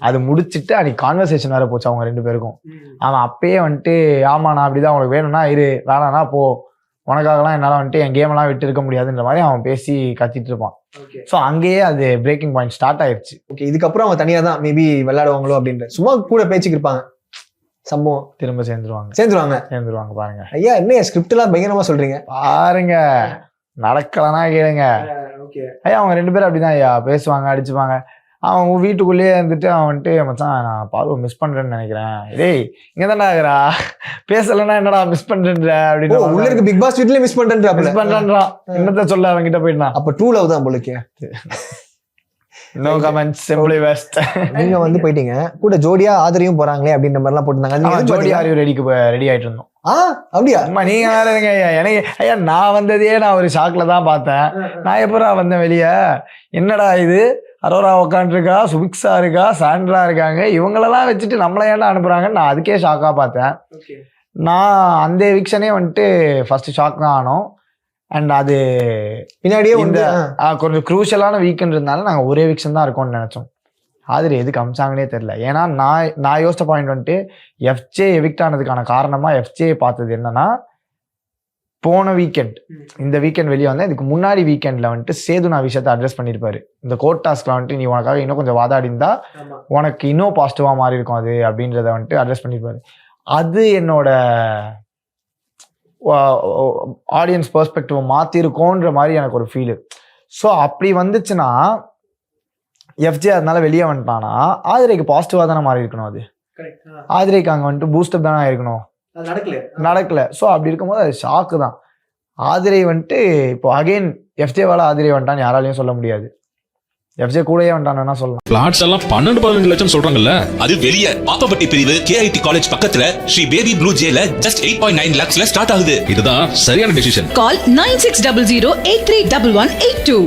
அது முடிச்சுட்டு அன்னைக்கு கான்வர்சேஷன் வேற போச்சு அவங்க 2 பேருக்கும். அவன் அப்பயே வந்துட்டு ஆமா நான் அப்படிதான் உனக்கு வேணும்னா இரு, வேணானா போ, உனக்காகலாம் என்னால் வந்துட்டு என் கேமெல்லாம் விட்டு இருக்க முடியாதுன்ற மாதிரி அவன் பேசி கத்திட்டு இருப்பான். ஸோ அங்கேயே அது பிரேக்கிங் பாயிண்ட் ஸ்டார்ட் ஆயிடுச்சு. ஓகே, இதுக்கப்புறம் அவங்க தனியாக தான் மேபி விளையாடுவாங்களோ அப்படின்ற சும்மா கூட பேச்சுக்கு இருப்பாங்க, சம்பவம் திரும்ப சேர்ந்துருவாங்க பாருங்க. ஐயா என்ன ஸ்கிரிப்ட் எல்லாம் பயங்கரமா சொல்றீங்க பாருங்க, நடக்கலன்னா கேளுங்க. ஐயா அவங்க 2 பேரும் அப்படிதான் ஐயா பேசுவாங்க, அடிச்சுப்பாங்க. அவன் வீட்டுக்குள்ளேயே இருந்துட்டு அவன் வந்துட்டு மச்சான் நான் பார்வை மிஸ் பண்றேன்னு நினைக்கிறேன், டேய் இங்க தானே ஆகுறா, பேசலன்னா என்னடா மிஸ் பண்றேன்ற அப்படின்னு உள்ள இருக்கு பிக் பாஸ் வீட்லயே மிஸ் பண்றான். என்னத்த சொல்ல அவன்கிட்ட போயிட்டான். அப்ப ட்ரூ லவ் தான் போலுக்கு. No comments, simply best. நீங்க வந்து போயிட்டீங்க கூட ஜோடியா ஆதரியும் போறாங்களே அப்படின்ற மாதிரி எல்லாம் போட்டுருந்தாங்க. ஜோடி ஆரியும் ரெடி ஆயிட்டு இருந்தோம். அப்படியா? நீங்க வேறங்க ஐயா, எனக்கு ஐயா நான் வந்ததே நான் ஒரு ஷாக்ல தான் பார்த்தேன். நான் எப்படா வந்தேன் வெளியே, என்னடா இது அரோரா உட்காந்துருக்கா, சுபிக்ஸா இருக்கா, சாண்ட்ரா இருக்காங்க, இவங்களெல்லாம் வச்சுட்டு நம்மள ஏன்டா அனுப்புறாங்கன்னு நான் அதுக்கே ஷாக்கா பார்த்தேன். நான் அந்த எவிக்ஷனே வந்துட்டு ஃபர்ஸ்ட் ஷாக் தான் ஆனோம். அண்ட் அது பின்னாடியே இந்த கொஞ்சம் குரூஷியலான வீக்கெண்ட்னால நாங்கள் ஒரே எவிக்ஷன் தான் இருக்கோம்னு நினைச்சோம். ஆதிரி எதுக்கு அமிச்சாங்கன்னே தெரியல. ஏன்னா நான் யோசிச்ச பாயிண்ட் வந்துட்டு எஃப்ஜே எவிக்ட் ஆனதுக்கான காரணமா எஃப்ஜே பார்த்தது என்னன்னா, போன வீக்கெண்ட் இந்த வீக்கெண்ட் வெளியே வந்தேன், இதுக்கு முன்னாடி வீக்கெண்ட்ல வந்துட்டு சேது நான் விஷயத்தை அட்ரஸ் பண்ணியிருப்பாரு. இந்த கோர்ட் டாஸ்க்ல வந்துட்டு நீ உனக்காக இன்னும் கொஞ்சம் வாதாடி இருந்தா உனக்கு இன்னும் பாசிட்டிவா மாறி இருக்கும் அது அப்படின்றத வந்துட்டு அட்ரஸ் பண்ணியிருப்பாரு. அது என்னோட ஆடியன்ஸ் பெர்ஸ்பெக்டிவ் மாத்திருக்கோன்ற மாதிரி எனக்கு ஒரு ஃபீலு. ஸோ அப்படி வந்துச்சுன்னா எஃப்ஜே அதனால வெளியே வந்துட்டானா ஆதிரைக்கு பாசிட்டிவா தானே மாறி இருக்கணும். அது ஆதிரைக்கு அங்கே வந்துட்டு பூஸ்டப் தானே ஆயிருக்கணும், நடக்கல. ஸோ அப்படி இருக்கும்போது அது ஷாக்கு தான். ஆதிரை வந்துட்டு இப்போ அகைன் எஃப்ஜேவால ஆதிரை வந்துட்டான்னு யாராலையும் சொல்ல முடியாது. எஃப்ஜே கூடயே வந்துட்டானா சொல்லலாம். பிளாட்ஸ் எல்லாம் 12-15 லட்சம் சொல்றாங்கல்ல, அது வெளியே பாப்பப்பட்டி பிரிவு KIT காலேஜ் பக்கத்துல ஸ்ரீ பேபி ப்ளூ ஜேல ஜஸ்ட் 8.9 lakhsல ஸ்டார்ட் ஆகுது. இதுதான் சரியான டெசிஷன். Call 9600 831182.